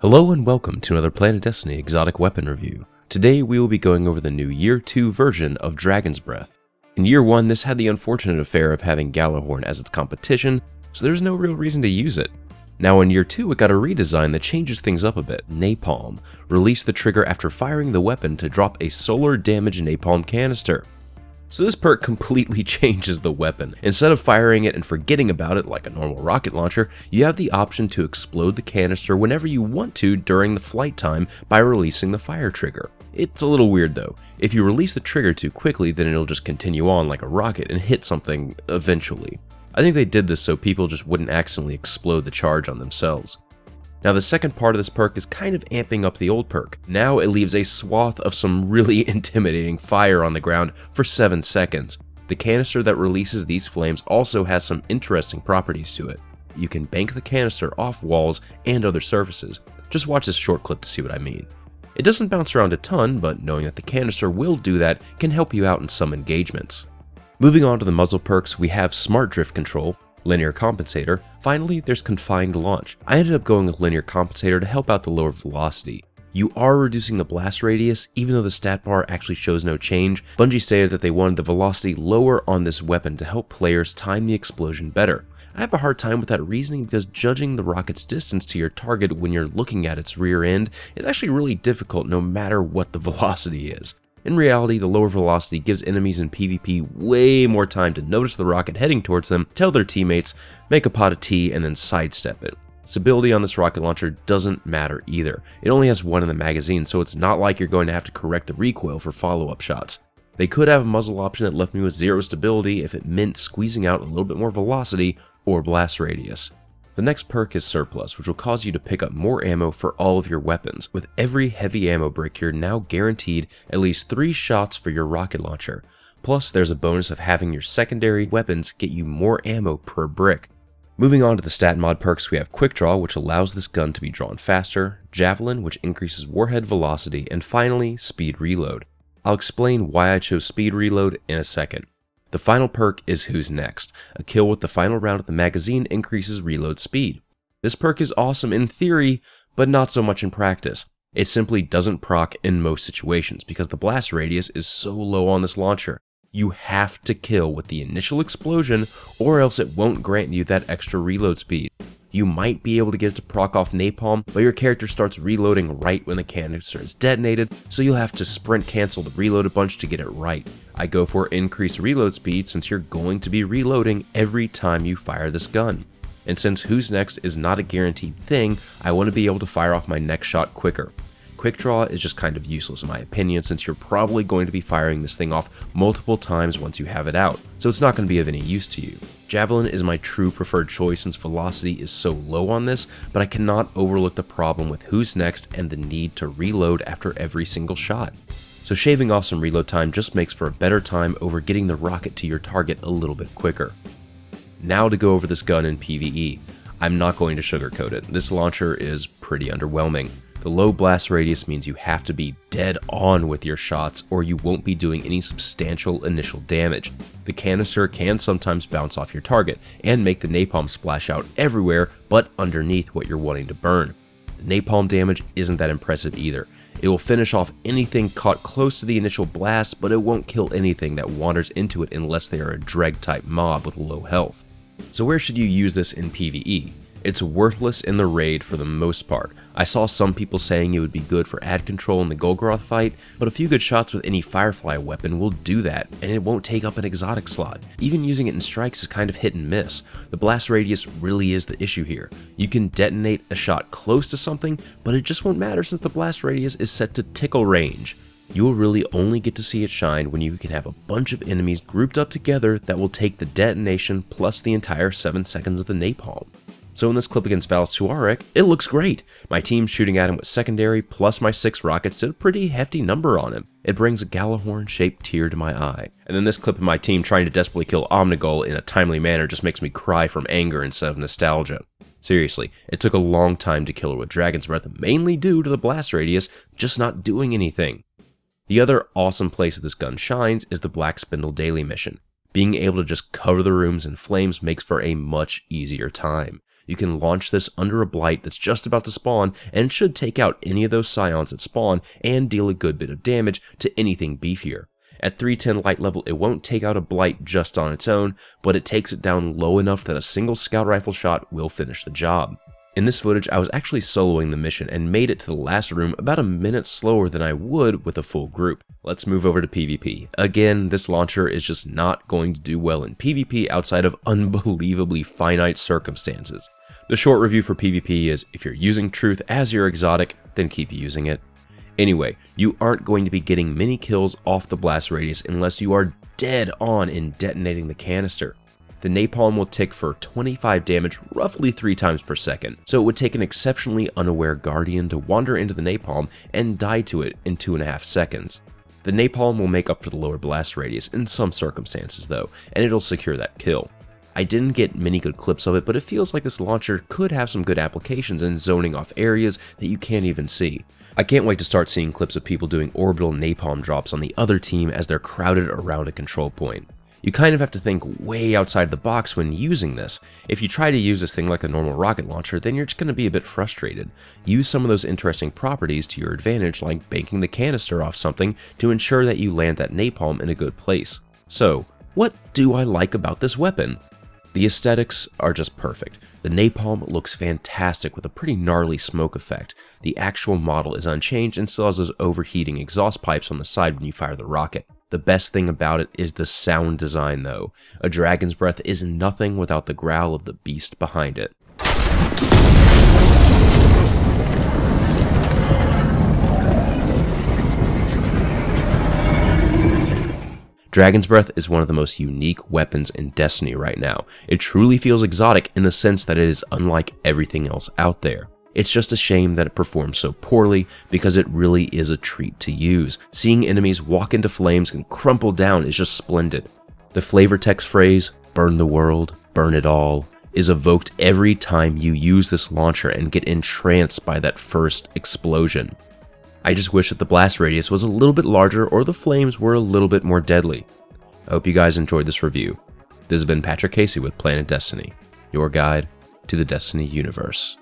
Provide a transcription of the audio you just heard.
Hello and welcome to another PlanetDestiny exotic weapon review. Today we will be going over the new Year 2 version of Dragon's Breath. In Year 1 this had the unfortunate affair of having Gjallarhorn as its competition, so there's no real reason to use it. Now in Year 2 it got a redesign that changes things up a bit. Napalm released the trigger after firing the weapon to drop a solar damage Napalm Canister. So this perk completely changes the weapon. Instead of firing it and forgetting about it like a normal rocket launcher, you have the option to explode the canister whenever you want to during the flight time by releasing the fire trigger. It's a little weird though. If you release the trigger too quickly, then it'll just continue on like a rocket and hit something eventually. I think they did this so people just wouldn't accidentally explode the charge on themselves. Now the second part of this perk is kind of amping up the old perk. Now it leaves a swath of some really intimidating fire on the ground for 7 seconds. The canister that releases these flames also has some interesting properties to it. You can bank the canister off walls and other surfaces. Just watch this short clip to see what I mean. It doesn't bounce around a ton, but knowing that the canister will do that can help you out in some engagements. Moving on to the muzzle perks, we have Smart Drift Control, Linear Compensator. Finally, there's Confined Launch. I ended up going with Linear Compensator to help out the lower velocity. You are reducing the blast radius, even though the stat bar actually shows no change. Bungie stated that they wanted the velocity lower on this weapon to help players time the explosion better. I have a hard time with that reasoning because judging the rocket's distance to your target when you're looking at its rear end is actually really difficult no matter what the velocity is. In reality, the lower velocity gives enemies in PvP way more time to notice the rocket heading towards them, tell their teammates, make a pot of tea, and then sidestep it. Stability on this rocket launcher doesn't matter either. It only has one in the magazine, so it's not like you're going to have to correct the recoil for follow-up shots. They could have a muzzle option that left me with 0 stability if it meant squeezing out a little bit more velocity or blast radius. The next perk is Surplus, which will cause you to pick up more ammo for all of your weapons. With every heavy ammo brick, you're now guaranteed at least 3 shots for your rocket launcher. Plus, there's a bonus of having your secondary weapons get you more ammo per brick. Moving on to the stat mod perks, we have Quick Draw, which allows this gun to be drawn faster, Javelin, which increases warhead velocity, and finally, Speed Reload. I'll explain why I chose Speed Reload in a second. The final perk is Who's Next. A kill with the final round of the magazine increases reload speed. This perk is awesome in theory, but not so much in practice. It simply doesn't proc in most situations because the blast radius is so low on this launcher. You have to kill with the initial explosion or else it won't grant you that extra reload speed. You might be able to get it to proc off napalm, but your character starts reloading right when the canister is detonated, so you'll have to sprint cancel the reload a bunch to get it right. I go for increased reload speed since you're going to be reloading every time you fire this gun. And since Who's Next is not a guaranteed thing, I want to be able to fire off my next shot quicker. Quick Draw is just kind of useless in my opinion since you're probably going to be firing this thing off multiple times once you have it out, so it's not going to be of any use to you. Javelin is my true preferred choice since velocity is so low on this, but I cannot overlook the problem with Who's Next and the need to reload after every single shot. So shaving off some reload time just makes for a better time over getting the rocket to your target a little bit quicker. Now to go over this gun in PvE. I'm not going to sugarcoat it, this launcher is pretty underwhelming. The low blast radius means you have to be dead on with your shots or you won't be doing any substantial initial damage. The canister can sometimes bounce off your target and make the napalm splash out everywhere but underneath what you're wanting to burn. The napalm damage isn't that impressive either. It will finish off anything caught close to the initial blast, but it won't kill anything that wanders into it unless they are a dreg type mob with low health. So where should you use this in PvE? It's worthless in the raid for the most part. I saw some people saying it would be good for ad control in the Golgoroth fight, but a few good shots with any Firefly weapon will do that, and it won't take up an exotic slot. Even using it in strikes is kind of hit and miss. The blast radius really is the issue here. You can detonate a shot close to something, but it just won't matter since the blast radius is set to tickle range. You will really only get to see it shine when you can have a bunch of enemies grouped up together that will take the detonation plus the entire 7 seconds of the napalm. So in this clip against Val's Tuareg, it looks great. My team shooting at him with secondary plus my 6 rockets did a pretty hefty number on him. It brings a Gjallarhorn shaped tear to my eye. And then this clip of my team trying to desperately kill Omnigul in a timely manner just makes me cry from anger instead of nostalgia. Seriously, it took a long time to kill her with Dragon's Breath, mainly due to the blast radius just not doing anything. The other awesome place that this gun shines is the Black Spindle daily mission. Being able to just cover the rooms in flames makes for a much easier time. You can launch this under a blight that's just about to spawn, and it should take out any of those scions that spawn and deal a good bit of damage to anything beefier. At 310 light level, it won't take out a blight just on its own, but it takes it down low enough that a single scout rifle shot will finish the job. In this footage, I was actually soloing the mission and made it to the last room about a minute slower than I would with a full group. Let's move over to PvP. Again, this launcher is just not going to do well in PvP outside of unbelievably finite circumstances. The short review for PvP is, if you're using Truth as your exotic, then keep using it. Anyway, you aren't going to be getting many kills off the blast radius unless you are dead on in detonating the canister. The napalm will tick for 25 damage roughly 3 times per second, so it would take an exceptionally unaware guardian to wander into the napalm and die to it in 2.5 seconds. The napalm will make up for the lower blast radius in some circumstances though, and it'll secure that kill. I didn't get many good clips of it, but it feels like this launcher could have some good applications in zoning off areas that you can't even see. I can't wait to start seeing clips of people doing orbital napalm drops on the other team as they're crowded around a control point. You kind of have to think way outside the box when using this. If you try to use this thing like a normal rocket launcher, then you're just going to be a bit frustrated. Use some of those interesting properties to your advantage, like banking the canister off something to ensure that you land that napalm in a good place. So, what do I like about this weapon? The aesthetics are just perfect. The napalm looks fantastic with a pretty gnarly smoke effect. The actual model is unchanged and still has those overheating exhaust pipes on the side when you fire the rocket. The best thing about it is the sound design though. A dragon's breath is nothing without the growl of the beast behind it. Dragon's Breath is one of the most unique weapons in Destiny right now. It truly feels exotic in the sense that it is unlike everything else out there. It's just a shame that it performs so poorly because it really is a treat to use. Seeing enemies walk into flames and crumple down is just splendid. The flavor text phrase, "burn the world, burn it all," is evoked every time you use this launcher and get entranced by that first explosion. I just wish that the blast radius was a little bit larger or the flames were a little bit more deadly. I hope you guys enjoyed this review. This has been Patrick Casey with Planet Destiny, your guide to the Destiny universe.